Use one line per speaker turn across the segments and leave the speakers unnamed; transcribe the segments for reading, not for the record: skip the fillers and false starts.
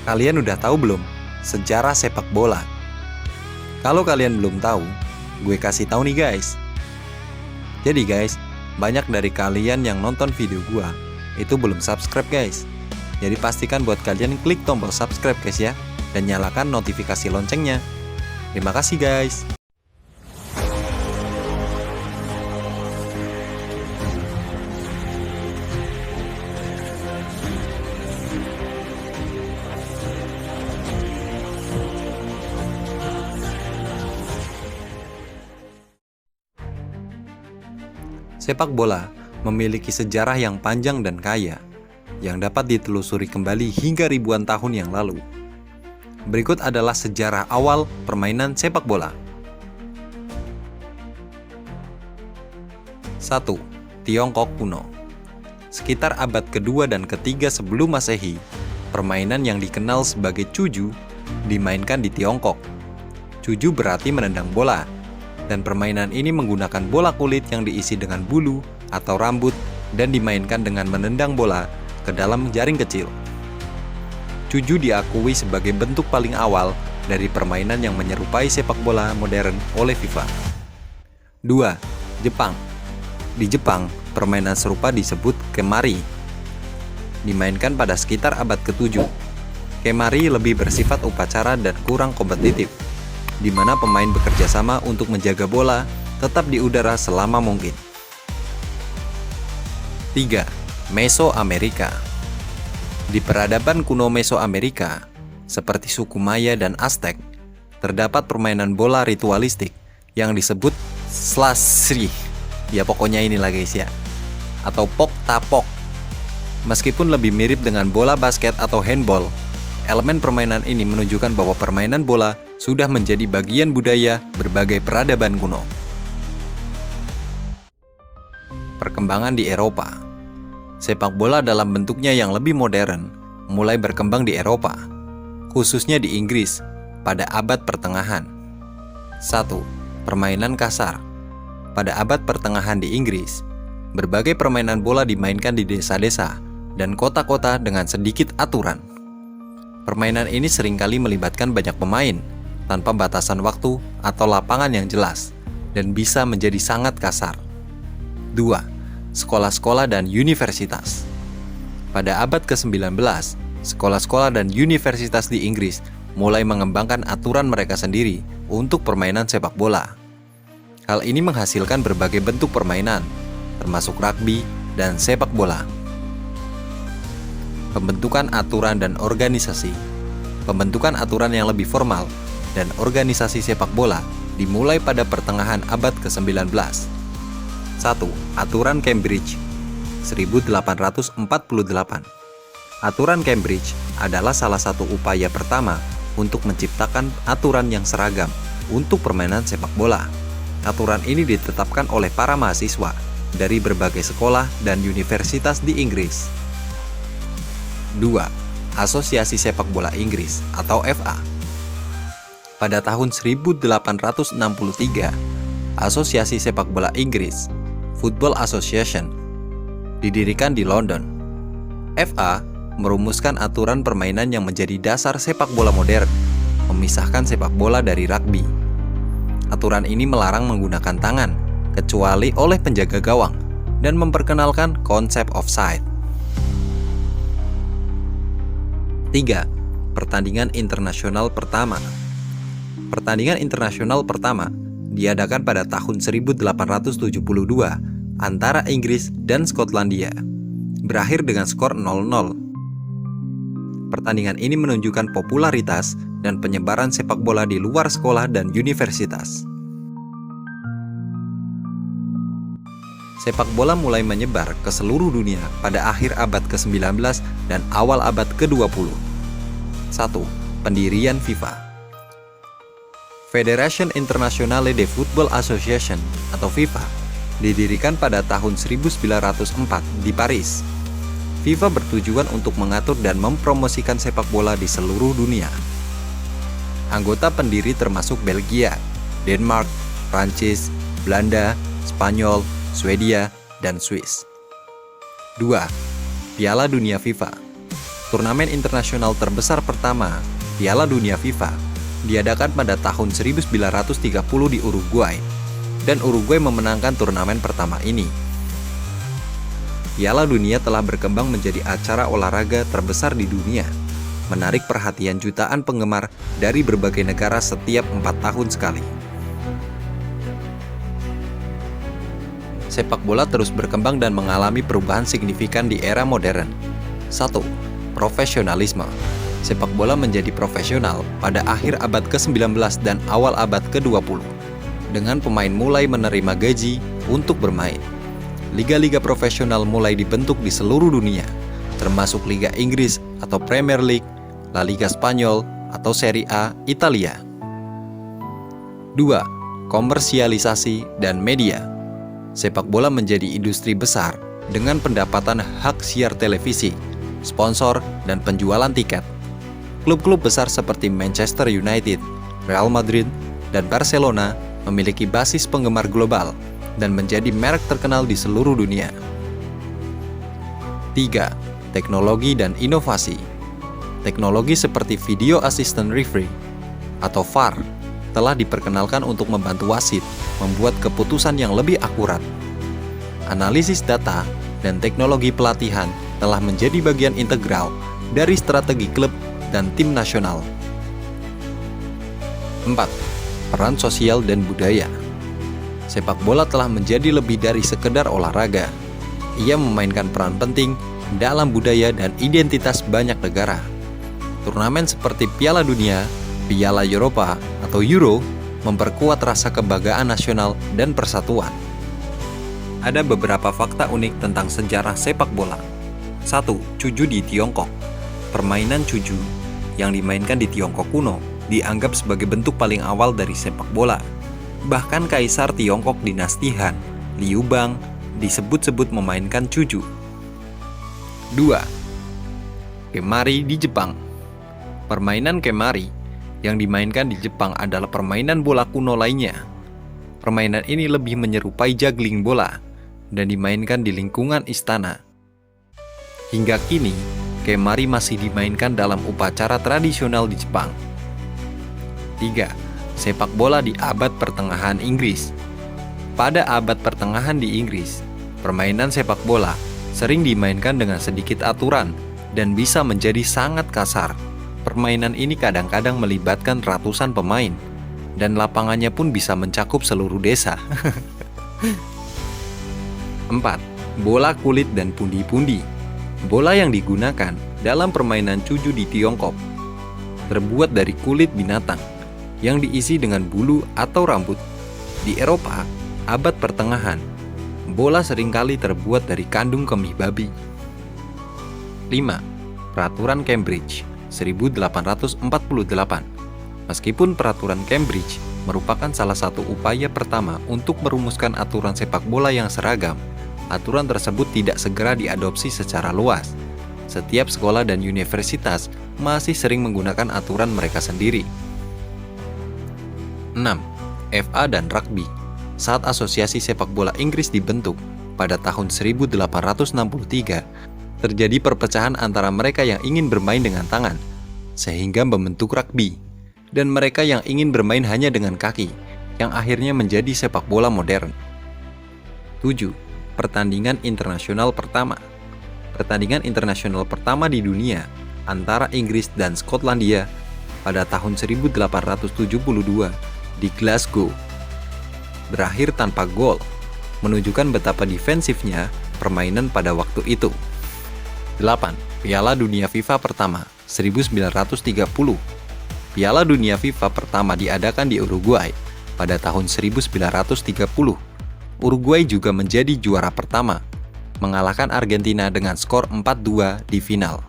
Kalian udah tahu belum sejarah sepak bola? Kalau kalian belum tahu, gue kasih tahu nih guys. Jadi guys, banyak dari kalian yang nonton video gue itu belum subscribe guys. Jadi pastikan buat kalian klik tombol subscribe guys ya, dan nyalakan notifikasi loncengnya. Terima kasih guys. Sepak bola memiliki sejarah yang panjang dan kaya, yang dapat ditelusuri kembali hingga ribuan tahun yang lalu. Berikut adalah sejarah awal permainan sepak bola. 1. Tiongkok kuno. Sekitar abad kedua dan ketiga sebelum Masehi, permainan yang dikenal sebagai cuju dimainkan di Tiongkok. Cuju berarti menendang bola, dan permainan ini menggunakan bola kulit yang diisi dengan bulu atau rambut dan dimainkan dengan menendang bola ke dalam jaring kecil. Cuju diakui sebagai bentuk paling awal dari permainan yang menyerupai sepak bola modern oleh FIFA. 2. Jepang. Di Jepang, permainan serupa disebut kemari. Dimainkan pada sekitar abad ke-7. Kemari lebih bersifat upacara dan kurang kompetitif, di mana pemain bekerja sama untuk menjaga bola tetap di udara selama mungkin. 3. Mesoamerika. Di peradaban kuno Mesoamerika, seperti suku Maya dan Aztec, terdapat permainan bola ritualistik yang disebut slasri. Ya pokoknya inilah guys ya. Atau pok-tapok. Meskipun lebih mirip dengan bola basket atau handball, elemen permainan ini menunjukkan bahwa permainan bola sudah menjadi bagian budaya berbagai peradaban kuno. Perkembangan di Eropa. Sepak bola dalam bentuknya yang lebih modern mulai berkembang di Eropa, khususnya di Inggris pada abad pertengahan. 1. Permainan kasar. Pada abad pertengahan di Inggris, berbagai permainan bola dimainkan di desa-desa dan kota-kota dengan sedikit aturan. Permainan ini seringkali melibatkan banyak pemain, tanpa batasan waktu atau lapangan yang jelas, dan bisa menjadi sangat kasar. 2. Sekolah-sekolah dan universitas. Pada abad ke-19, sekolah-sekolah dan universitas di Inggris mulai mengembangkan aturan mereka sendiri untuk permainan sepak bola. Hal ini menghasilkan berbagai bentuk permainan, termasuk rugby dan sepak bola. Pembentukan aturan dan organisasi. Pembentukan aturan yang lebih formal dan organisasi sepak bola dimulai pada pertengahan abad ke-19. 1. Aturan Cambridge 1848. Aturan Cambridge adalah salah satu upaya pertama untuk menciptakan aturan yang seragam untuk permainan sepak bola. Aturan ini ditetapkan oleh para mahasiswa dari berbagai sekolah dan universitas di Inggris. 2. Asosiasi Sepak Bola Inggris atau FA. Pada tahun 1863, Asosiasi Sepak Bola Inggris, Football Association, didirikan di London. FA merumuskan aturan permainan yang menjadi dasar sepak bola modern, memisahkan sepak bola dari rugby. Aturan ini melarang menggunakan tangan, kecuali oleh penjaga gawang, dan memperkenalkan konsep offside. 3. Pertandingan internasional pertama. Pertandingan internasional pertama diadakan pada tahun 1872 antara Inggris dan Skotlandia, berakhir dengan skor 0-0. Pertandingan ini menunjukkan popularitas dan penyebaran sepak bola di luar sekolah dan universitas. Sepak bola mulai menyebar ke seluruh dunia pada akhir abad ke-19 dan awal abad ke-20. 1. Pendirian FIFA. Federation Internationale de Football Association atau FIFA didirikan pada tahun 1904 di Paris. FIFA bertujuan untuk mengatur dan mempromosikan sepak bola di seluruh dunia. Anggota pendiri termasuk Belgia, Denmark, Prancis, Belanda, Spanyol, Swedia, dan Swiss. 2. Piala Dunia FIFA. Turnamen internasional terbesar pertama, Piala Dunia FIFA, diadakan pada tahun 1930 di Uruguay, dan Uruguay memenangkan turnamen pertama ini. Piala Dunia telah berkembang menjadi acara olahraga terbesar di dunia, menarik perhatian jutaan penggemar dari berbagai negara setiap 4 tahun sekali. Sepak bola terus berkembang dan mengalami perubahan signifikan di era modern. 1. Profesionalisme. Sepak bola menjadi profesional pada akhir abad ke-19 dan awal abad ke-20, dengan pemain mulai menerima gaji untuk bermain. Liga-liga profesional mulai dibentuk di seluruh dunia, termasuk Liga Inggris atau Premier League, La Liga Spanyol atau Serie A Italia. 2. Komersialisasi dan media. Sepak bola menjadi industri besar dengan pendapatan hak siar televisi, sponsor, dan penjualan tiket. Klub-klub besar seperti Manchester United, Real Madrid, dan Barcelona memiliki basis penggemar global dan menjadi merek terkenal di seluruh dunia. 3. Teknologi dan inovasi. Teknologi seperti Video Assistant Referee atau VAR telah diperkenalkan untuk membantu wasit membuat keputusan yang lebih akurat. Analisis data dan teknologi pelatihan telah menjadi bagian integral dari strategi klub dan tim nasional. 4. Peran sosial dan budaya. Sepak bola telah menjadi lebih dari sekedar olahraga. Ia memainkan peran penting dalam budaya dan identitas banyak negara. Turnamen seperti Piala Dunia, Piala Eropa atau Euro memperkuat rasa kebanggaan nasional dan persatuan. Ada beberapa fakta unik tentang sejarah sepak bola. 1. Cuju di Tiongkok. Permainan cuju yang dimainkan di Tiongkok kuno dianggap sebagai bentuk paling awal dari sepak bola. Bahkan Kaisar Tiongkok dinasti Han, Liu Bang, disebut-sebut memainkan cuju. 2. Kemari di Jepang. Permainan kemari yang dimainkan di Jepang adalah permainan bola kuno lainnya. Permainan ini lebih menyerupai juggling bola dan dimainkan di lingkungan istana. Hingga kini, kemari masih dimainkan dalam upacara tradisional di Jepang. 3. Sepak bola di abad pertengahan Inggris. Pada abad pertengahan di Inggris, permainan sepak bola sering dimainkan dengan sedikit aturan dan bisa menjadi sangat kasar. Permainan ini kadang-kadang melibatkan ratusan pemain, dan lapangannya pun bisa mencakup seluruh desa. 4. Bola kulit dan pundi-pundi. Bola yang digunakan dalam permainan cuju di Tiongkok terbuat dari kulit binatang yang diisi dengan bulu atau rambut. Di Eropa, abad pertengahan, bola seringkali terbuat dari kandung kemih babi. 5. Peraturan Cambridge 1848. Meskipun peraturan Cambridge merupakan salah satu upaya pertama untuk merumuskan aturan sepak bola yang seragam, aturan tersebut tidak segera diadopsi secara luas. Setiap sekolah dan universitas masih sering menggunakan aturan mereka sendiri. 6. FA dan rugby. Saat Asosiasi Sepak Bola Inggris dibentuk pada tahun 1863, terjadi perpecahan antara mereka yang ingin bermain dengan tangan, sehingga membentuk rugby, dan mereka yang ingin bermain hanya dengan kaki, yang akhirnya menjadi sepak bola modern. 7. Pertandingan internasional pertama. Pertandingan internasional pertama di dunia antara Inggris dan Skotlandia pada tahun 1872 di Glasgow berakhir tanpa gol, menunjukkan betapa defensifnya permainan pada waktu itu. 8. Piala Dunia FIFA pertama 1930. Piala Dunia FIFA pertama diadakan di Uruguay pada tahun 1930. Uruguay juga menjadi juara pertama, mengalahkan Argentina dengan skor 4-2 di final.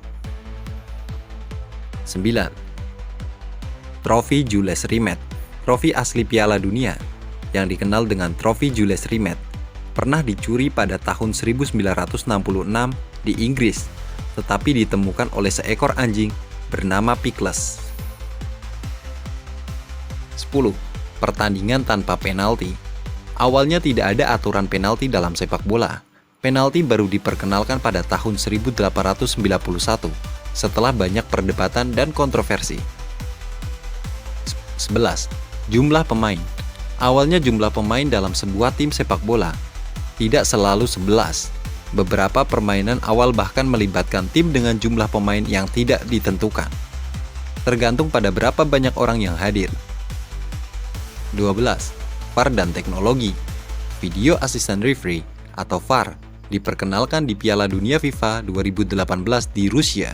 9. Trofi Jules Rimet. Trofi asli Piala Dunia yang dikenal dengan Trofi Jules Rimet pernah dicuri pada tahun 1966 di Inggris, tetapi ditemukan oleh seekor anjing bernama Pickles. 10. Pertandingan tanpa penalti. Awalnya tidak ada aturan penalti dalam sepak bola. Penalti baru diperkenalkan pada tahun 1891 setelah banyak perdebatan dan kontroversi. 11. Jumlah pemain. Awalnya jumlah pemain dalam sebuah tim sepak bola tidak selalu 11. Beberapa permainan awal bahkan melibatkan tim dengan jumlah pemain yang tidak ditentukan, tergantung pada berapa banyak orang yang hadir. 12. VAR dan teknologi. Video Assistant Referee atau VAR diperkenalkan di Piala Dunia FIFA 2018 di Rusia,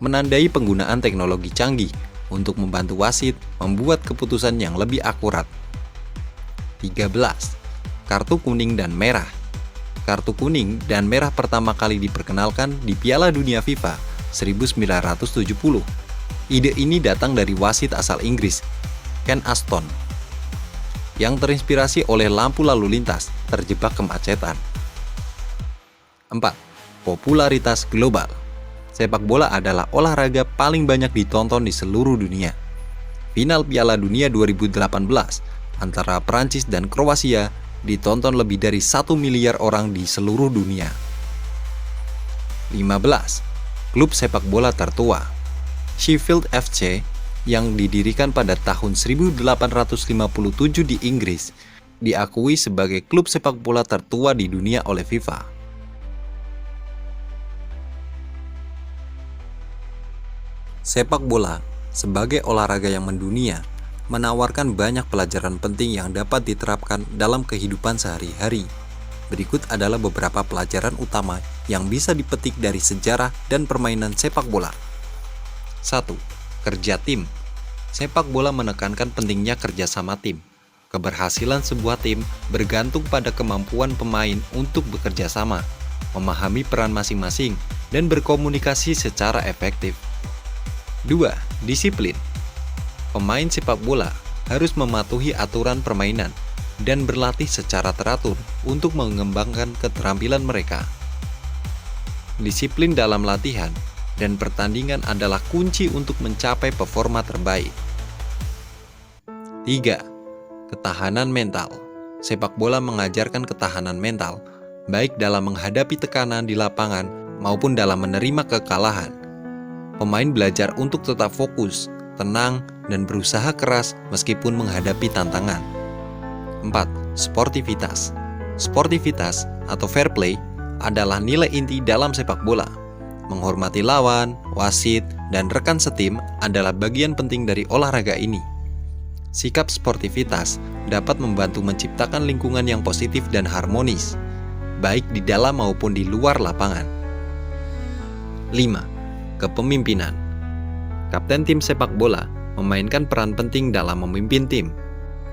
menandai penggunaan teknologi canggih untuk membantu wasit membuat keputusan yang lebih akurat. 13. Kartu kuning dan merah. Kartu kuning dan merah pertama kali diperkenalkan di Piala Dunia FIFA 1970. Ide ini datang dari wasit asal Inggris, Ken Aston, yang terinspirasi oleh lampu lalu lintas terjebak kemacetan. 4. Popularitas global. Sepak bola adalah olahraga paling banyak ditonton di seluruh dunia. Final Piala Dunia 2018 antara Prancis dan Kroasia ditonton lebih dari 1 miliar orang di seluruh dunia. 15. Klub sepak bola tertua. Sheffield FC yang didirikan pada tahun 1857 di Inggris diakui sebagai klub sepak bola tertua di dunia oleh FIFA. Sepak bola sebagai olahraga yang mendunia menawarkan banyak pelajaran penting yang dapat diterapkan dalam kehidupan sehari-hari. Berikut adalah beberapa pelajaran utama yang bisa dipetik dari sejarah dan permainan sepak bola. 1. Kerja tim. Sepak bola menekankan pentingnya kerjasama tim. Keberhasilan sebuah tim bergantung pada kemampuan pemain untuk bekerja sama, memahami peran masing-masing, dan berkomunikasi secara efektif. 2. Disiplin. Pemain sepak bola harus mematuhi aturan permainan dan berlatih secara teratur untuk mengembangkan keterampilan mereka. Disiplin dalam latihan dan pertandingan adalah kunci untuk mencapai performa terbaik. 3. Ketahanan mental. Sepak bola mengajarkan ketahanan mental, baik dalam menghadapi tekanan di lapangan maupun dalam menerima kekalahan. Pemain belajar untuk tetap fokus, tenang, dan berusaha keras meskipun menghadapi tantangan. 4. Sportivitas. Sportivitas atau fair play adalah nilai inti dalam sepak bola. Menghormati lawan, wasit, dan rekan setim adalah bagian penting dari olahraga ini. Sikap sportivitas dapat membantu menciptakan lingkungan yang positif dan harmonis, baik di dalam maupun di luar lapangan. 5. Kepemimpinan. Kapten tim sepak bola memainkan peran penting dalam memimpin tim.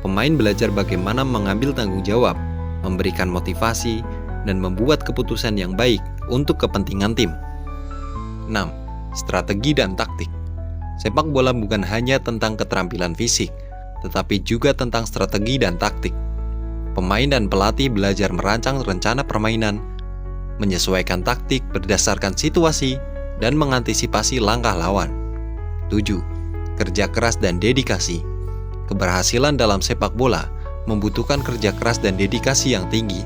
Pemain belajar bagaimana mengambil tanggung jawab, memberikan motivasi, dan membuat keputusan yang baik untuk kepentingan tim. 6. Strategi dan taktik. Sepak bola bukan hanya tentang keterampilan fisik, tetapi juga tentang strategi dan taktik. Pemain dan pelatih belajar merancang rencana permainan, menyesuaikan taktik berdasarkan situasi, dan mengantisipasi langkah lawan. 7. Kerja keras dan dedikasi. Keberhasilan dalam sepak bola membutuhkan kerja keras dan dedikasi yang tinggi.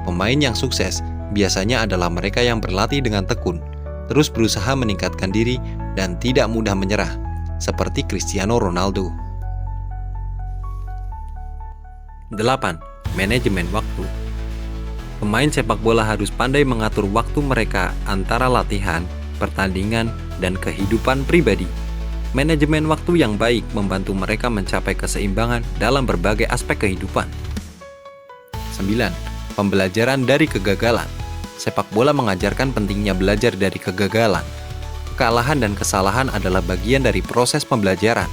Pemain yang sukses biasanya adalah mereka yang berlatih dengan tekun, terus berusaha meningkatkan diri, dan tidak mudah menyerah, seperti Cristiano Ronaldo. 8. Manajemen waktu. Pemain sepak bola harus pandai mengatur waktu mereka antara latihan, pertandingan, dan kehidupan pribadi. Manajemen waktu yang baik membantu mereka mencapai keseimbangan dalam berbagai aspek kehidupan. 9. Pembelajaran dari kegagalan. Sepak bola mengajarkan pentingnya belajar dari kegagalan. Kekalahan dan kesalahan adalah bagian dari proses pembelajaran,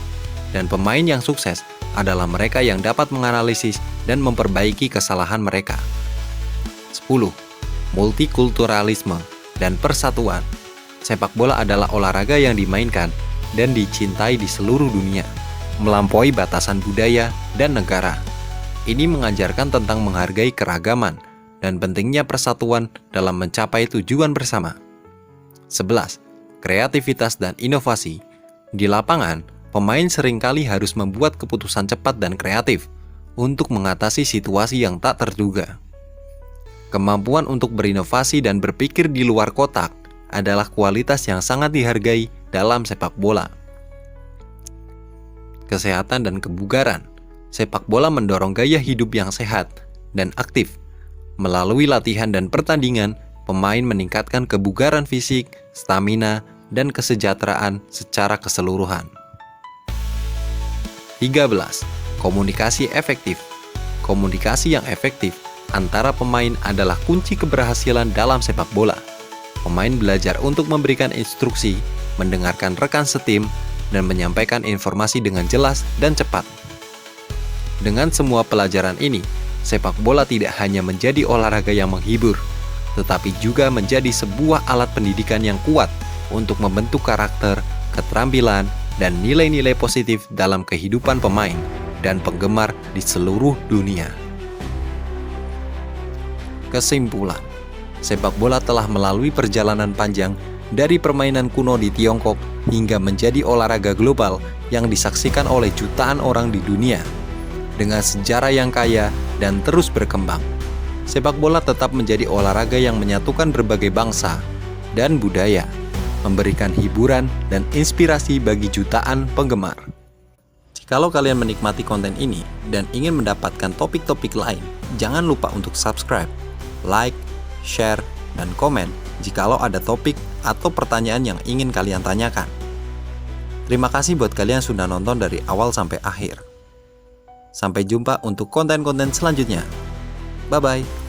dan pemain yang sukses adalah mereka yang dapat menganalisis dan memperbaiki kesalahan mereka. 10. Multikulturalisme dan persatuan. Sepak bola adalah olahraga yang dimainkan dan dicintai di seluruh dunia, melampaui batasan budaya dan negara. Ini mengajarkan tentang menghargai keragaman dan pentingnya persatuan dalam mencapai tujuan bersama. 11. Kreativitas dan inovasi. Di lapangan, pemain seringkali harus membuat keputusan cepat dan kreatif untuk mengatasi situasi yang tak terduga. Kemampuan untuk berinovasi dan berpikir di luar kotak adalah kualitas yang sangat dihargai dalam sepak bola. Kesehatan dan kebugaran. Sepak bola mendorong gaya hidup yang sehat dan aktif. Melalui latihan dan pertandingan, pemain meningkatkan kebugaran fisik, stamina, dan kesejahteraan secara keseluruhan. 13. Komunikasi efektif. Komunikasi yang efektif antara pemain adalah kunci keberhasilan dalam sepak bola. Pemain belajar untuk memberikan instruksi, mendengarkan rekan setim, dan menyampaikan informasi dengan jelas dan cepat. Dengan semua pelajaran ini, sepak bola tidak hanya menjadi olahraga yang menghibur, tetapi juga menjadi sebuah alat pendidikan yang kuat untuk membentuk karakter, keterampilan, dan nilai-nilai positif dalam kehidupan pemain dan penggemar di seluruh dunia. Kesimpulan, sepak bola telah melalui perjalanan panjang dari permainan kuno di Tiongkok hingga menjadi olahraga global yang disaksikan oleh jutaan orang di dunia. Dengan sejarah yang kaya dan terus berkembang, sepak bola tetap menjadi olahraga yang menyatukan berbagai bangsa dan budaya, memberikan hiburan dan inspirasi bagi jutaan penggemar. Jikalau kalian menikmati konten ini dan ingin mendapatkan topik-topik lain, jangan lupa untuk subscribe, like, share, dan komen jikalau ada topik atau pertanyaan yang ingin kalian tanyakan. Terima kasih buat kalian yang sudah nonton dari awal sampai akhir. Sampai jumpa untuk konten-konten selanjutnya. Bye-bye.